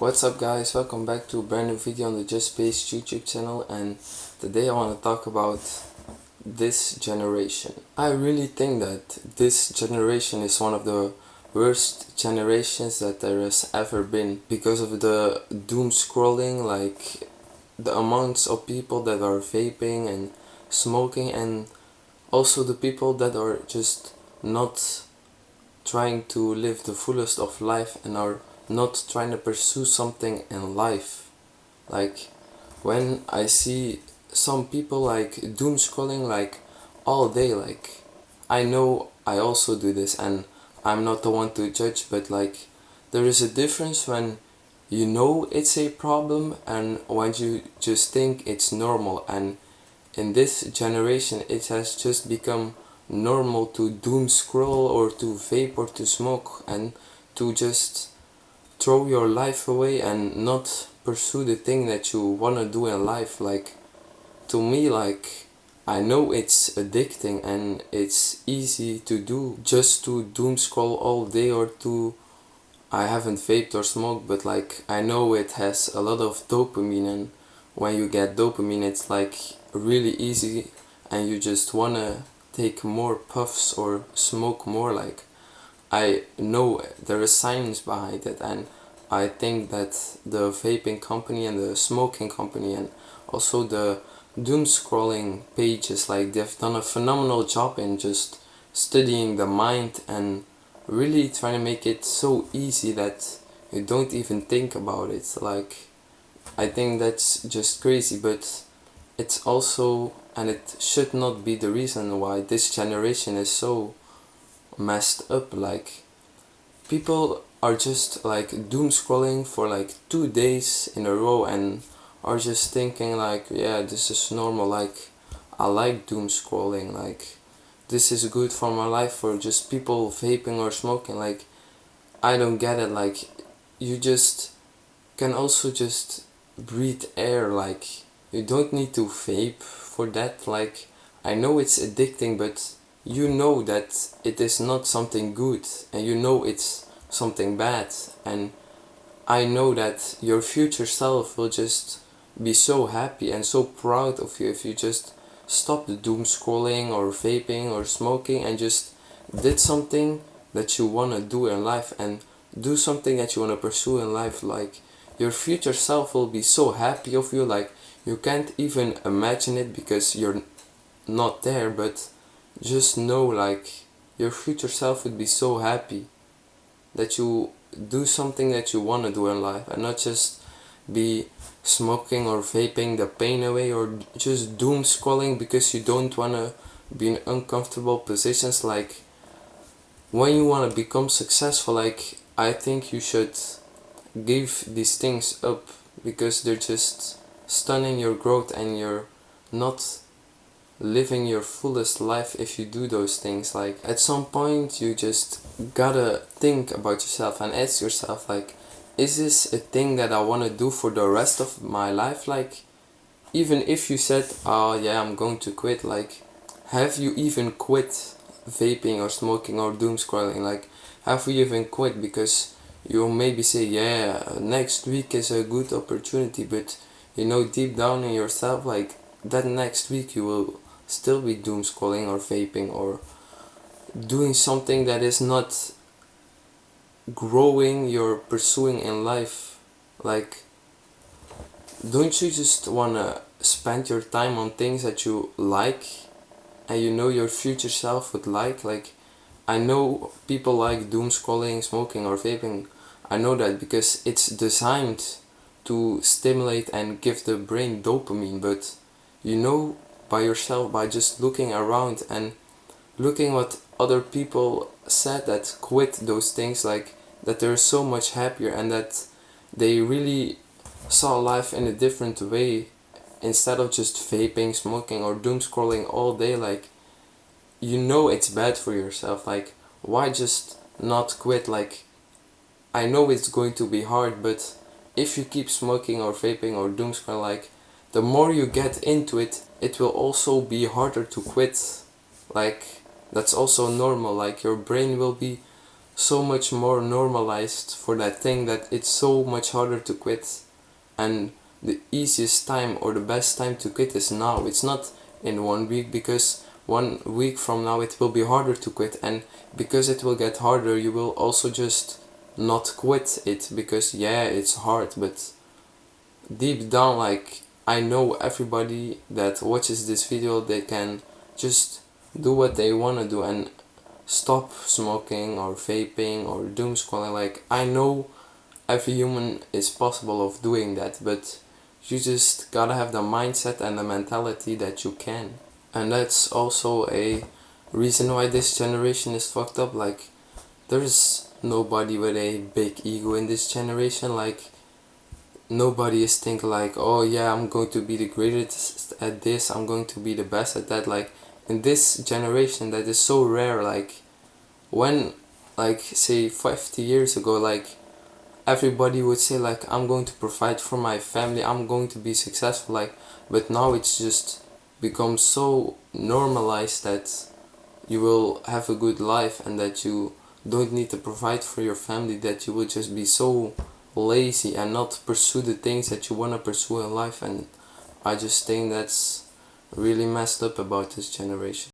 What's up guys, welcome back to a brand new video on the Just Space YouTube channel, and today I want to talk about this generation. I really think that this generation is one of the worst generations that there has ever been because of the doom scrolling, like the amounts of people that are vaping and smoking, and also the people that are just not trying to live the fullest of life and are not trying to pursue something in life. Like when I see some people like doom scrolling like all day, like I know I also do this and I'm not the one to judge, but like there is a difference when you know it's a problem and when you just think it's normal. And in this generation it has just become normal to doom scroll or to vape or to smoke and to just throw your life away and not pursue the thing that you wanna do in life. Like to me, like I know it's addicting and it's easy to do just to doom scroll all day or to I haven't vaped or smoked, but like I know it has a lot of dopamine, and when you get dopamine it's like really easy and you just wanna take more puffs or smoke more. Like I know there is science behind it, and I think that the vaping company and the smoking company and also the doom scrolling pages, like they've done a phenomenal job in just studying the mind and really trying to make it so easy that you don't even think about it. Like I think that's just crazy, but it's also, and it should not be the reason why this generation is so messed up. Like people are just like doom scrolling for like 2 days in a row and are just thinking like, yeah, this is normal, like I like doom scrolling, like this is good for my life. For just people vaping or smoking, like I don't get it. Like you just can also just breathe air, like you don't need to vape for that. Like I know it's addicting, but you know that it is not something good and you know it's something bad, and I know that your future self will just be so happy and so proud of you if you just stop the doom scrolling or vaping or smoking and just did something that you want to do in life and do something that you want to pursue in life. Like your future self will be so happy of you, like you can't even imagine it because you're not there, but just know like your future self would be so happy that you do something that you want to do in life and not just be smoking or vaping the pain away or just doom scrolling because you don't want to be in uncomfortable positions. Like when you want to become successful, like I think you should give these things up because they're just stunning your growth and you're not living your fullest life if you do those things. Like at some point you just gotta think about yourself and ask yourself, like, is this a thing that I want to do for the rest of my life? Like even if you said, oh yeah, I'm going to quit, like have you even quit vaping or smoking or doom scrolling? Like have you even quit? Because you'll maybe say, yeah, next week is a good opportunity, but you know deep down in yourself, like that next week you will still be doom scrolling or vaping or doing something that is not growing you're pursuing in life. Like don't you just wanna spend your time on things that you like and you know your future self would like? Like I know people like doom scrolling, smoking or vaping. I know that because it's designed to stimulate and give the brain dopamine, but you know by yourself, by just looking around and looking what other people said that quit those things, like that they're so much happier and that they really saw life in a different way instead of just vaping, smoking or doom scrolling all day. Like you know it's bad for yourself, like why just not quit? Like I know it's going to be hard, but if you keep smoking or vaping or doom scrolling, like the more you get into it, it will also be harder to quit. Like that's also normal. Like your brain will be so much more normalized for that thing that it's so much harder to quit. And the easiest time or the best time to quit is now. It's not in 1 week, because 1 week from now it will be harder to quit, and because it will get harder you will also just not quit it, because yeah, it's hard, but deep down, like, I know everybody that watches this video, they can just do what they want to do and stop smoking or vaping or doomscrolling. Like, I know every human is possible of doing that, but you just gotta have the mindset and the mentality that you can. And that's also a reason why this generation is fucked up. Like, there's nobody with a big ego in this generation. Like, nobody is thinking like, oh yeah, I'm going to be the greatest at this, I'm going to be the best at that. Like, in this generation, that is so rare. Like, when, like, say 50 years ago, like, everybody would say like, I'm going to provide for my family, I'm going to be successful. Like, but now it's just become so normalized that you will have a good life and that you don't need to provide for your family, that you will just be so lazy and not pursue the things that you want to pursue in life. And I just think that's really messed up about this generation.